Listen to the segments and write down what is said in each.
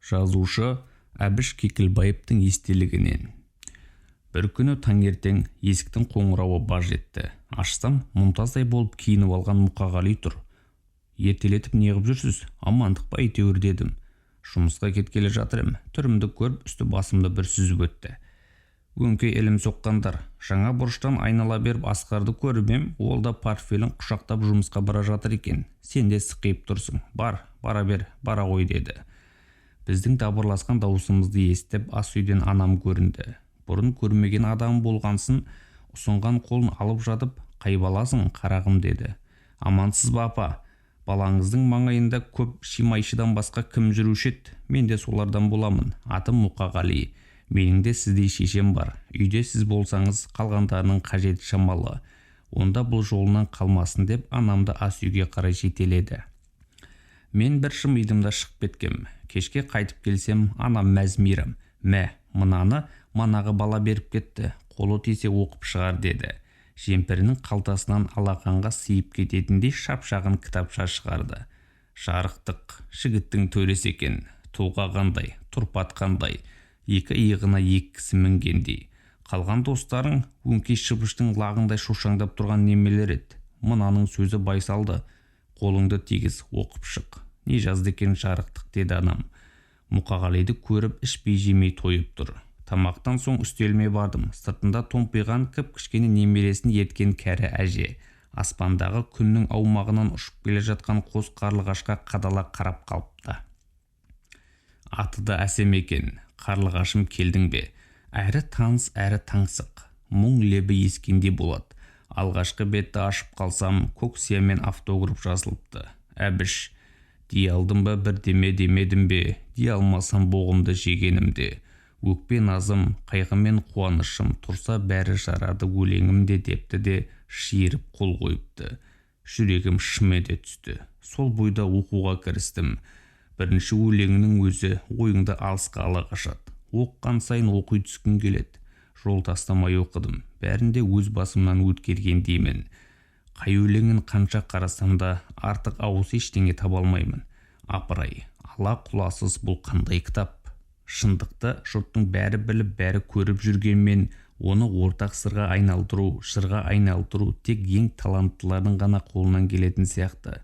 Жазушы Әбіш Кекілбаевтың естелігінен. Бір күні таңертең есіктің қоңырауы баж етті. Ашсам, мұнтаздай болып киініп алған Мұқағали тұр. Ертелетіп неғып жүрсіз? Амандық па әйтеуір дедім. Жұмысқа кеткелі жатырым. Түрімді көріп, үсті басымды бір сүзіп өтті. Өңкей ілім соққандар. Жаңа бұрыштан айнала беріп Асқарды көріп ем, ол да портфелін құшақтап жұмысқа бара жатыр екен. Сен де сықиып тұрсың. Бара бер, бара ғой деді. Біздің дабырласқан дауысымызды естіп, ас үйден анам көрінді. Бұрын көрмеген адам болғансын, ұсынған қолын алып жатып, қай баласың, қарағым деді. Амансыз ба апа? Балаңыздың маңайында көп шимайшыдан басқа кім жүруші еді? Мен де солардан боламын. Атым Мұқағали. Менің де сіздей шешем бар. Үйде сіз болсаңыз, қалғандарының қажеті шамалы. Онда бұл жолынан қалмасын деп, анамды ас үйге қарай жетеледі. Мен бір шымидымда шығып кеткем. Кешке қайтып келсем, анам мәз-мейрам. Мынаны манағы бала беріп кетті. Қолы тисе оқып шығар деді. Жемпірінің қалтасынан алақанға сыйып кететіндей шапшағын кітапша шығарды. Жарықтық, жігіттің төресі екен. Тұлға қандай, тұрпат қандай. Екі иығына екі кісі мінгендей. Қалған достарың өңкей шыбыштың лағындай шошаңдап тұрған немелер еді. Мынаның сөзі байсалды. Қолыңды тегіз оқып шық. Не жазды екен жарықтық деді анам. Мұқағалиды көріп ішпей жемей тойып тұр. Тамақтан соң үстелме бардым. Сыртында томпиған кіп-кішкене немересін ерткен кәрі әже. Аспандағы күннің аумағынан ұшып келе жатқан қос қарлығашқа қадала қарап қалыпты. Аты да әсем екен. Қарлығашым келдің бе? Әрі таныс, әрі таңсық. Мұң лебі ескенде болады. Алғашқы бетті ашып қалсам, көк сиямен автограф жазылыпты. Әбіш, дей алдым ба бір демедім бе? Дей алмасам боғымды жегенімде. Өкпе назым, қайғымен қуанышым тұрса бәрі жарады өлеңімде депті де шиырып қол қойыпты. Жүрегім шым ете түсті. Сол бойда оқуға кірістім. Бірінші өлеңінің өзі ойыңды алысқа ала қашады. Оққан сайын оқи түскің келеді. Жол тастамай оқыдым. Бәрінде өз басымнан өткерген деймін. Қай өлеңін қанша қарасам да артық ауыз ештеңе таба алмаймын. Апырай, ала құласыз бұл қандай кітап? Шындықты жұрттың бәрі біліп, бәрі көріп жүргенмен, оны ортақ сырға айналдыру, жырға айналдыру тек ең таланттылардың ғана қолынан келетін сияқты.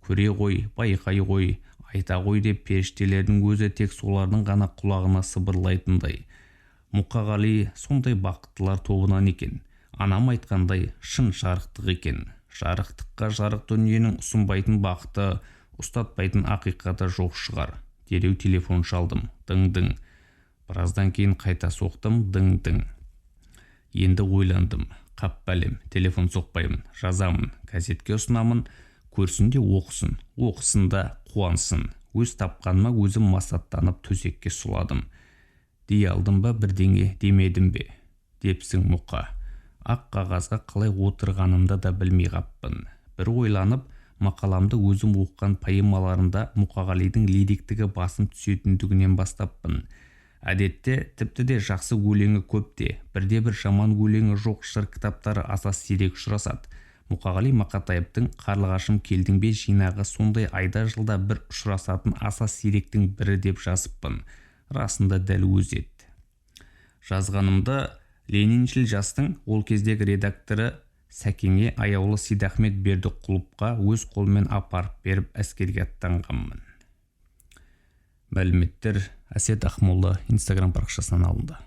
Көре ғой, байқай ғой, айта ғой деп періштелердің өзі тек солардың ғана құлағына сыбырлайтындай. Мұқағали сондай бақыттылар тобынан екен. Анам айтқандай шын жарықтық екен. Жарықтыққа жарық дүниенің ұсынбайтын бақыты, ұстатпайтын ақиқаты жоқ шығар. Дереу телефон шалдым. Дың-дың. Біраздан кейін қайта соқтым. Дың-дың. Енді ойландым. Қап бәлем, телефон соқпаймын, жазамын, газетке ұсынамын, көрсін де оқысын. Оқысын да қуансын. Өз тапқаныма өзім масаттанып төсекке сұладым. Дей алдым ба бірдеңе демедім бе? Депсің Мұқа. Ақ қағазға қалай отырғанымды да білмей қаппын. Бір ойланып, мақаламды өзім оққан поэмаларында Мұқағалидың лириктігі басым түсетіндігінен бастаппын. Әдетте тіпті де жақсы өлеңі көпте, бірде-бір жаман өлеңі жоқ жыр кітаптары аса сирек ұшырасады. Мұқағали Мақатаевтың «Қарлығашым келдің бе» жинағы сондай айда жылда бір ұшырасатын аса сиректің бірі деп жазыппын. Расында дәл өзі еді. Жазғанымда Лениншіл жастың ол кездегі редакторы Сәкеңе аяулы Сейдахмет Бердіқұловқа өз қолмен апарып беріп әскерге аттанғанмын. Мәліметтер Әсет Ақмолла Instagram парақшасынан алынды.